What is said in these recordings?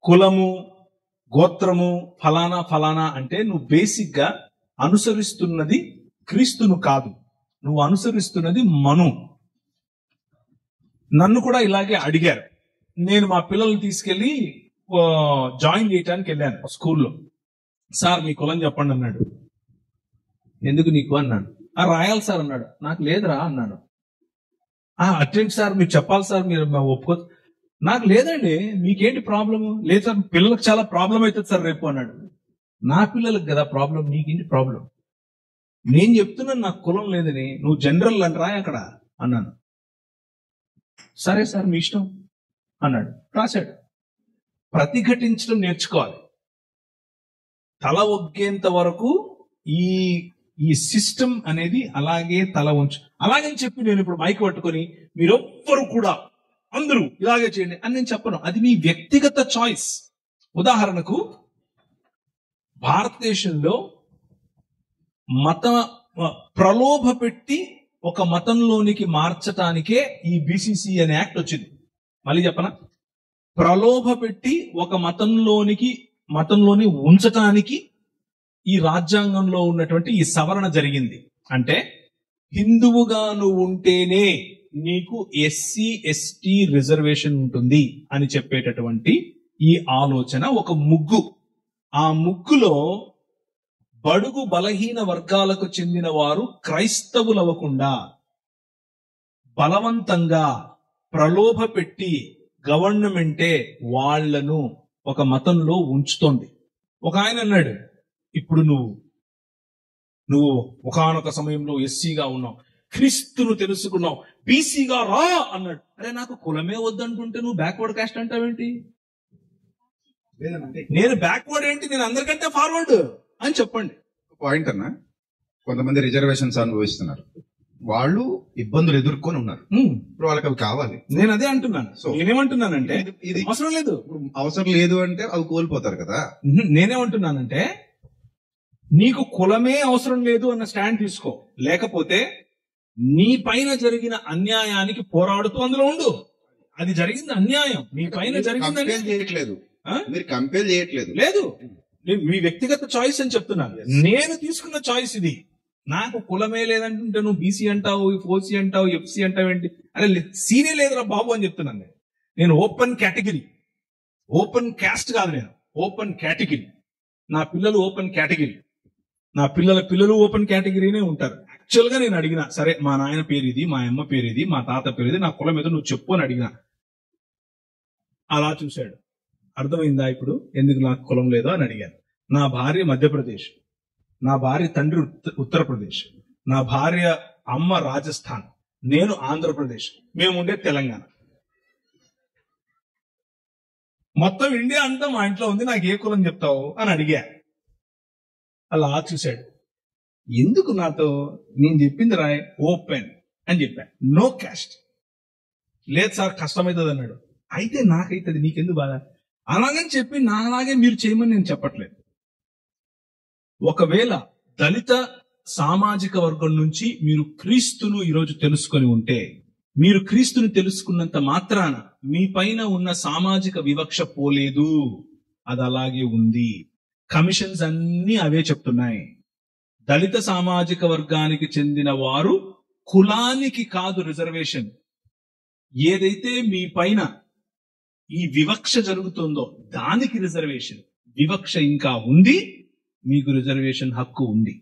కులము, గోత్రము, ఫలానా ఫలానా అంటే నువ్వు బేసిక్ గా అనుసరిస్తున్నది క్రీస్తును కాదు, నువ్వు అనుసరిస్తున్నది మను. నన్ను కూడా ఇలాగే అడిగారు. నేను మా పిల్లల్ని తీసుకెళ్లి జాయిన్ చేయడానికి వెళ్ళాను స్కూల్లో. సార్ మీ కులం చెప్పండి అన్నాడు. ఎందుకు నీకు అన్నాడు. రాయాలి సార్ అన్నాడు. నాకు లేదురా అన్నాను. అటెండ్ సార్ మీరు చెప్పాలి సార్, మీరు ఒప్పుకో. నాకు లేదండి, మీకేంటి ప్రాబ్లము? లేదు సార్ పిల్లలకు చాలా ప్రాబ్లం అవుతుంది సార్ రేపు అన్నాడు. నా పిల్లలకు కదా ప్రాబ్లం, నీకేంటి ప్రాబ్లం? నేను చెప్తున్నాను నాకు కులం లేదని, నువ్వు జనరల్ అని రాయి అక్కడ అన్నాను. సరే సార్ మీ ఇష్టం అన్నాడు. రాశాడు. ప్రతిఘటించడం నేర్చుకోవాలి. తల ఒగ్గేంత వరకు ఈ సిస్టమ్ అనేది అలాగే తల ఉంచు. అలాగని చెప్పి నేను ఇప్పుడు మైక్ పట్టుకొని మీరొవ్వరు కూడా అందరూ ఇలాగే చేయండి అని నేను చెప్పను. అది మీ వ్యక్తిగత చాయిస్. ఉదాహరణకు భారతదేశంలో మత ప్రలోభ పెట్టి ఒక మతంలోనికి మార్చటానికే ఈ బీసీసీ అనే యాక్ట్ వచ్చింది. మళ్ళీ చెప్పనా? ప్రలోభ పెట్టి ఒక మతంలోని ఉంచటానికి ఈ రాజ్యాంగంలో ఉన్నటువంటి ఈ సవరణ జరిగింది. అంటే హిందువుగా నువ్వు ఉంటేనే నీకు ఎస్సీ ఎస్టీ రిజర్వేషన్ ఉంటుంది అని చెప్పేటటువంటి ఈ ఆలోచన ఒక ముగ్గు. ఆ ముగ్గులో బడుగు బలహీన వర్గాలకు చెందిన వారు క్రైస్తవులవ్వకుండా బలవంతంగా ప్రలోభ పెట్టి గవర్నమెంటే వాళ్లను ఒక మతంలో ఉంచుతోంది. ఒక ఆయన అన్నాడు, ఇప్పుడు నువ్వు ఒకానొక సమయంలో ఎస్సీగా ఉన్నావు, క్రీస్తును తెలుసుకున్నావు, బీసీగా రా అన్నాడు. అరే నాకు కులమే వద్దంటుంటే నువ్వు బ్యాక్వర్డ్ కాస్ట్ అంటావేంటి? నేను బ్యాక్వర్డ్ ఏంటి, నేను అందరికంటే ఫార్వర్డ్ అని చెప్పండి. పాయింట్ అన్న, కొంతమంది రిజర్వేషన్స్ అనుభవిస్తున్నారు, వాళ్ళు ఇబ్బందులు ఎదుర్కొని ఉన్నారు. ఇప్పుడు వాళ్ళకి అవి కావాలి. నేను అదే అంటున్నాను. సో నేనేమంటున్నానంటే ఇది అవసరం లేదు. అవసరం లేదు అంటే అవి కోల్పోతారు కదా. నేనేమంటున్నానంటే నీకు కులమే అవసరం లేదు అన్న స్టాండ్ తీసుకో. లేకపోతే నీ పైన జరిగిన అన్యాయానికి పోరాడుతూ అందులో ఉండు. అది జరిగింది అన్యాయం, మీ పైన జరిగింది. మీరు కంపేర్ చేయట్లేదు. లేదు, మీ వ్యక్తిగత చాయిస్ అని చెప్తున్నాను. నేను తీసుకున్న చాయిస్ ఇది. నాకు కులమే లేదంటుంటే నువ్వు బీసీ అంటావు, ఓసీ అంటావు, ఎఫ్సీ అంటావు ఏంటి? అరే సీనే లేదురా బాబు అని చెప్తున్నాను. నేను ఓపెన్ కేటగిరీ, ఓపెన్ క్యాస్ట్ కాదు, నేను ఓపెన్ కేటగిరీ. నా పిల్లలు ఓపెన్ కేటగిరీ, నా పిల్లలు ఓపెన్ కేటగిరీనే ఉంటారు. యాక్చువల్ గా నేను అడిగినా, సరే మా నాయన పేరు ఇది, మా అమ్మ పేరు ఇది, మా తాత పేరు ఇది, నా కులం ఏదో నువ్వు చెప్పు అని అడిగినా. అలా చూశాడు. అర్థమైందా ఇప్పుడు ఎందుకు నాకు కులం లేదో అని అడిగాను. నా భార్య మధ్యప్రదేశ్, నా భార్య తండ్రి ఉత్తరప్రదేశ్, నా భార్య అమ్మ రాజస్థాన్, నేను ఆంధ్రప్రదేశ్, మేము ఉండే తెలంగాణ. మొత్తం ఇండియా అంతా మా ఇంట్లో ఉంది, నాకు ఏ కులం చెప్తావు అని అడిగా. అలా చూశాడు. ఎందుకు నాతో? నేను చెప్పింది రాయ్ ఓపెన్ అని చెప్పా, నో క్యాస్ట్. లేదు సార్ కష్టమవుతుంది అన్నాడు. అయితే నాకైతుంది, నీకెందుకు బాధ? అలాగని చెప్పి నాలాగే మీరు చేయమని నేను చెప్పట్లేదు. ఒకవేళ దళిత సామాజిక వర్గం నుంచి మీరు క్రీస్తును ఈరోజు తెలుసుకొని ఉంటే, మీరు క్రీస్తుని తెలుసుకున్నంత మాత్రాన మీ పైన ఉన్న సామాజిక వివక్ష పోలేదు, అది అలాగే ఉంది. కమిషన్స్ అన్ని అవే చెప్తున్నాయి. దళిత సామాజిక వర్గానికి చెందిన వారు కులానికి కాదు రిజర్వేషన్. ఏదైతే మీ పైన ఈ వివక్ష జరుగుతుందో దానికి రిజర్వేషన్. వివక్ష ఇంకా ఉంది, మీకు రిజర్వేషన్ హక్కు ఉంది.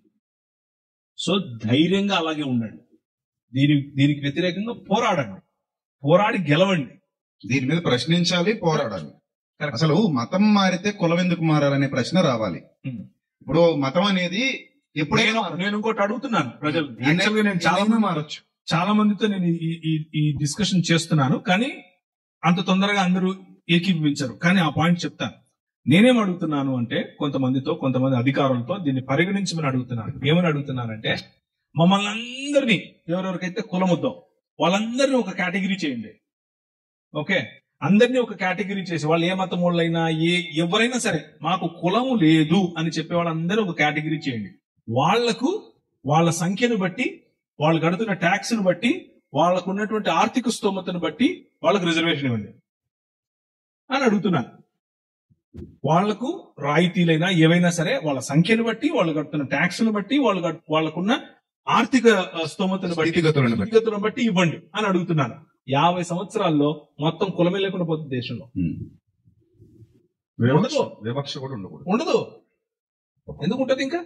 సో ధైర్యంగా అలాగే ఉండండి. దీనికి వ్యతిరేకంగా పోరాడండి, పోరాడి గెలవండి. దీని మీద ప్రశ్నించాలి, పోరాడాలి. అసలు మతం మారితే కులం ఎందుకు మారాలనే ప్రశ్న రావాలి. ఇప్పుడు మతం అనేది ఎప్పుడైనా నేను ఇంకోటి అడుగుతున్నాను ప్రజలు. నేను చాలా మందితో నేను ఈ డిస్కషన్ చేస్తున్నాను, కానీ అంత తొందరగా అందరూ ఏకీభవించరు. కానీ ఆ పాయింట్ చెప్తాను. నేనేం అడుగుతున్నాను అంటే కొంతమంది అధికారులతో దీన్ని పరిగణించమని అడుగుతున్నాను. ఏమని అడుగుతున్నానంటే, మమ్మల్ని అందరినీ ఎవరెవరికైతే కులం వద్దో వాళ్ళందరినీ ఒక కేటగిరీ చేయండి. ఓకే, అందరినీ ఒక కేటగిరీ చేసి, వాళ్ళు ఏ మతం వాళ్ళైనా ఎవరైనా సరే మాకు కులము లేదు అని చెప్పే వాళ్ళందరూ ఒక కేటగిరీ చేయండి. వాళ్లకు వాళ్ళ సంఖ్యను బట్టి, వాళ్ళు కడుతున్న ట్యాక్స్ ను బట్టి, వాళ్ళకు ఉన్నటువంటి ఆర్థిక స్తోమతను బట్టి వాళ్ళకు రిజర్వేషన్ ఇవ్వండి అని అడుగుతున్నాను. వాళ్లకు రాయితీలైనా ఏవైనా సరే వాళ్ళ సంఖ్యను బట్టి, వాళ్ళు కడుతున్న ట్యాక్స్ను బట్టి, వాళ్ళకున్న ఆర్థిక స్తోమతను బట్టి, స్థితిగతులను బట్టి ఇవ్వండి అని అడుగుతున్నాను. 50 సంవత్సరాల్లో మొత్తం కులమే లేకుండా పోతుంది దేశంలో. వివక్ష కూడా ఉండకూడదు. ఉండదు. ఎందుకు ఉంటది? ఇంకా